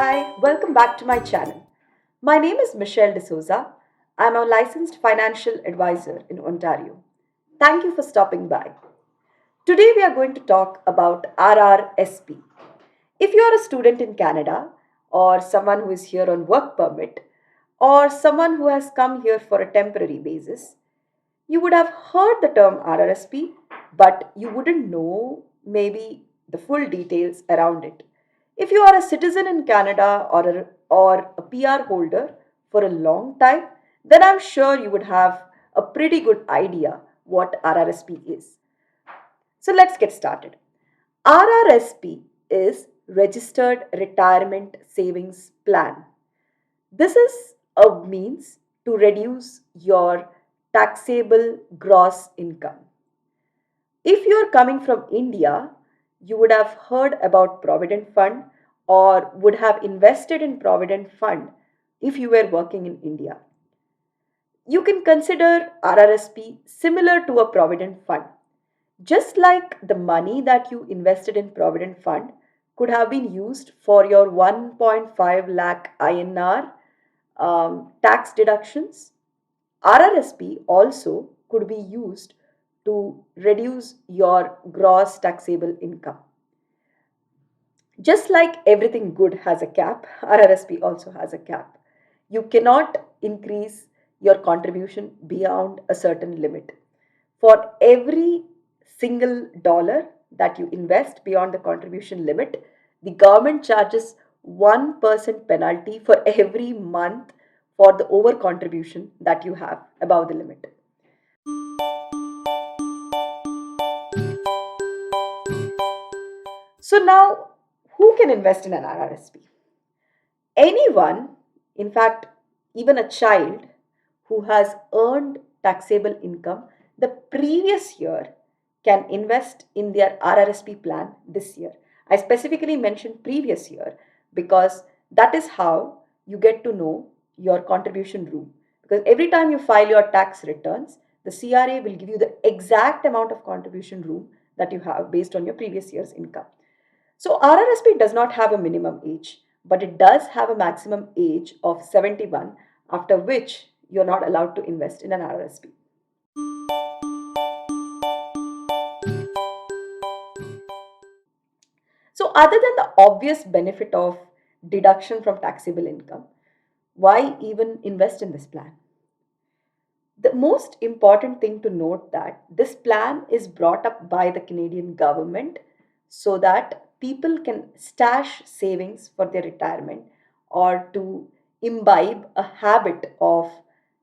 Hi, welcome back to my channel. My name is Michelle D'Souza. I'm a licensed financial advisor in Ontario. Thank you for stopping by. Today we are going to talk about RRSP. If you are a student in Canada, or someone who is here on work permit, or someone who has come here for a temporary basis, you would have heard the term RRSP, but you wouldn't know maybe the full details around it. If you are a citizen in Canada or a PR holder for a long time, then I'm sure you would have a pretty good idea what RRSP is. So let's get started. RRSP is Registered Retirement Savings Plan. This is a means to reduce your taxable gross income. If you're coming from India, you would have heard about Provident Fund or would have invested in Provident Fund if you were working in India. You can consider RRSP similar to a Provident Fund. Just like the money that you invested in Provident Fund could have been used for your 1.5 lakh INR tax deductions, RRSP also could be used to reduce your gross taxable income. Just like everything good has a cap, RRSP also has a cap. You cannot increase your contribution beyond a certain limit. For every single dollar that you invest beyond the contribution limit, the government charges 1% penalty for every month for the over contribution that you have above the limit. So now, who can invest in an RRSP? Anyone, in fact, even a child who has earned taxable income the previous year can invest in their RRSP plan this year. I specifically mentioned previous year because that is how you get to know your contribution room. Because every time you file your tax returns, the CRA will give you the exact amount of contribution room that you have based on your previous year's income. So RRSP does not have a minimum age, but it does have a maximum age of 71, after which you're not allowed to invest in an RRSP. So, other than the obvious benefit of deduction from taxable income, why even invest in this plan? The most important thing to note that this plan is brought up by the Canadian government so that people can stash savings for their retirement or to imbibe a habit of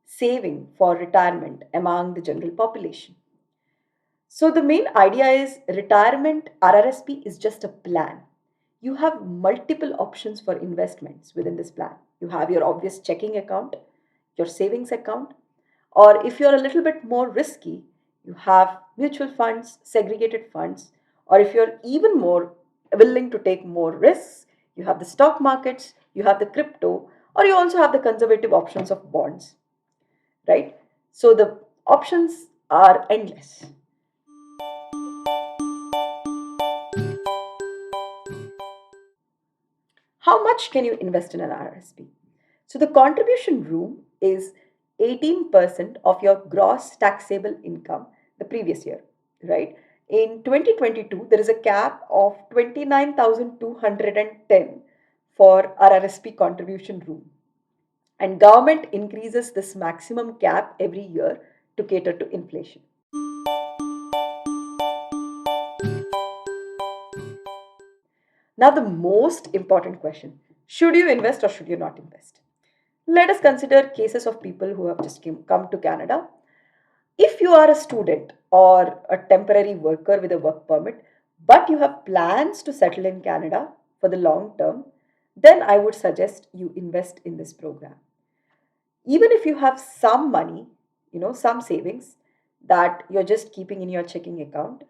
saving for retirement among the general population. So the main idea is retirement RRSP is just a plan. You have multiple options for investments within this plan. You have your obvious checking account, your savings account, or if you're a little bit more risky, you have mutual funds, segregated funds, or if you're even more willing to take more risks, you have the stock markets, you have the crypto, or you also have the conservative options of bonds, right? So the options are endless. How much can you invest in an RRSP? So the contribution room is 18% of your gross taxable income the previous year, right? In 2022, there is a cap of 29,210 for RRSP contribution room. And government increases this maximum cap every year to cater to inflation. Now, the most important question, should you invest or should you not invest? Let us consider cases of people who have just come to Canada. If you are a student or a temporary worker with a work permit, but you have plans to settle in Canada for the long term, then I would suggest you invest in this program. Even if you have some money, some savings that you're just keeping in your checking account,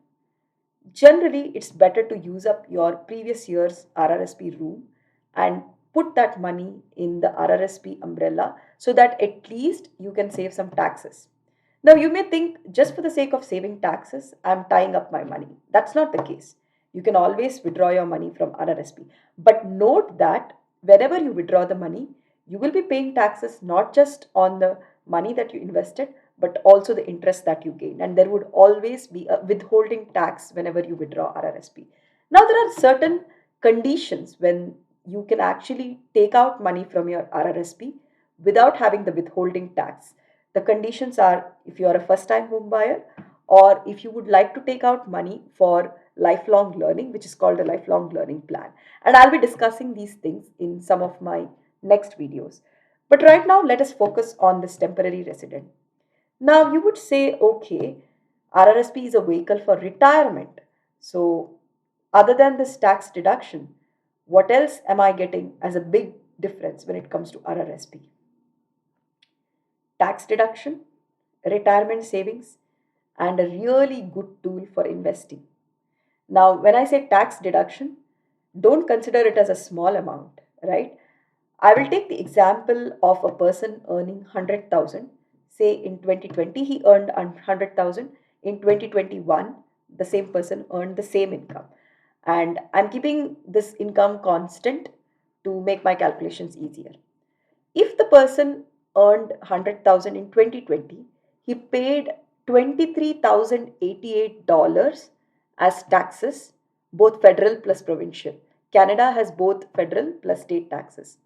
generally it's better to use up your previous year's RRSP room and put that money in the RRSP umbrella so that at least you can save some taxes. Now, you may think just for the sake of saving taxes, I'm tying up my money. That's not the case. You can always withdraw your money from RRSP. But note that whenever you withdraw the money, you will be paying taxes not just on the money that you invested, but also the interest that you gain. And there would always be a withholding tax whenever you withdraw RRSP. Now, there are certain conditions when you can actually take out money from your RRSP without having the withholding tax. The conditions are if you are a first time home buyer, or if you would like to take out money for lifelong learning, which is called a lifelong learning plan. And I'll be discussing these things in some of my next videos. But right now, let us focus on this temporary resident. Now, you would say, okay, RRSP is a vehicle for retirement. So, other than this tax deduction, what else am I getting as a big difference when it comes to RRSP? Tax deduction, retirement savings, and a really good tool for investing. Now, when I say tax deduction, don't consider it as a small amount, right? I will take the example of a person earning 100,000. Say in 2020, he earned 100,000. In 2021, the same person earned the same income. And I'm keeping this income constant to make my calculations easier. If the person earned 100,000 in 2020, he paid $23,088 as taxes, both federal plus provincial. Canada has both federal plus state taxes,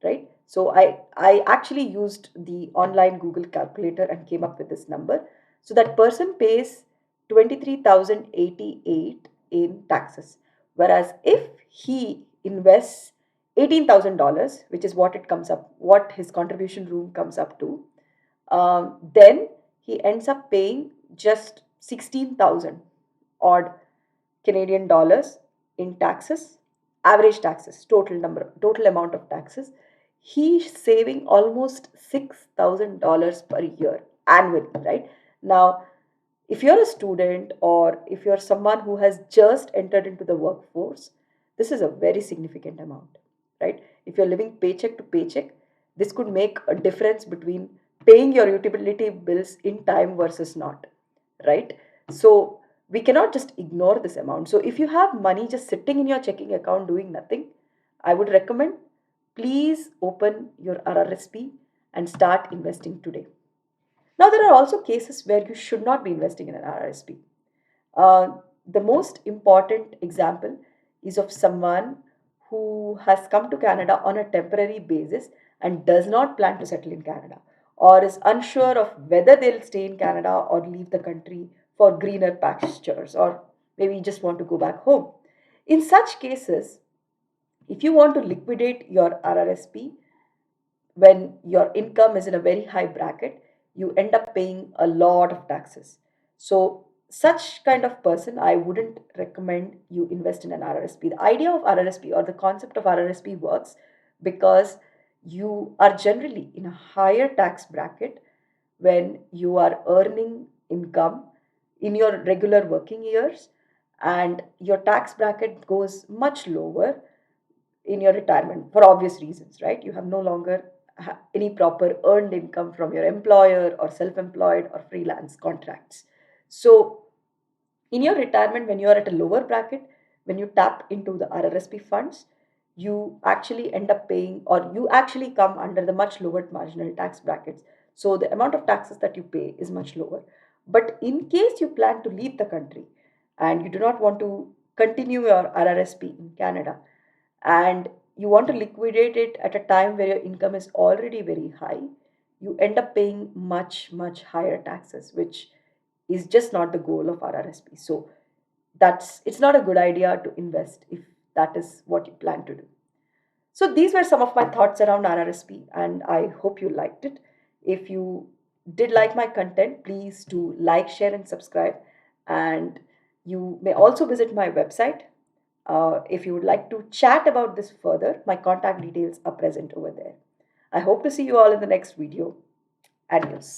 right? So I actually used the online Google calculator and came up with this number. So that person pays 23,088 in taxes. Whereas if he invests $18,000, which is what it comes up, what his contribution room comes up to, then he ends up paying just 16,000 odd Canadian dollars in taxes, average taxes, total amount of taxes. He's saving almost $6,000 per year annually, right? Now, if you're a student or if you're someone who has just entered into the workforce, this is a very significant amount, right? If you're living paycheck to paycheck, this could make a difference between paying your utility bills in time versus not, right? So we cannot just ignore this amount. So if you have money just sitting in your checking account doing nothing, I would recommend please open your RRSP and start investing today. Now, there are also cases where you should not be investing in an RRSP. The most important example is of someone who has come to Canada on a temporary basis and does not plan to settle in Canada, or is unsure of whether they'll stay in Canada or leave the country for greener pastures, or maybe just want to go back home. In such cases, if you want to liquidate your RRSP, when your income is in a very high bracket, you end up paying a lot of taxes. So, such kind of person, I wouldn't recommend you invest in an RRSP. The idea of RRSP or the concept of RRSP works because you are generally in a higher tax bracket when you are earning income in your regular working years, and your tax bracket goes much lower in your retirement for obvious reasons, right? You have no longer any proper earned income from your employer or self employed or freelance contracts. So, in your retirement, when you are at a lower bracket, when you tap into the RRSP funds, you actually end up paying, or you actually come under the much lower marginal tax brackets. So, the amount of taxes that you pay is much lower. But in case you plan to leave the country and you do not want to continue your RRSP in Canada, and you want to liquidate it at a time where your income is already very high, you end up paying much, much higher taxes, which is just not the goal of RRSP. So that's it's not a good idea to invest if that is what you plan to do. So these were some of my thoughts around RRSP, and I hope you liked it. If you did like my content, please do like, share, and subscribe. And you may also visit my website. If you would like to chat about this further, my contact details are present over there. I hope to see you all in the next video. Adios.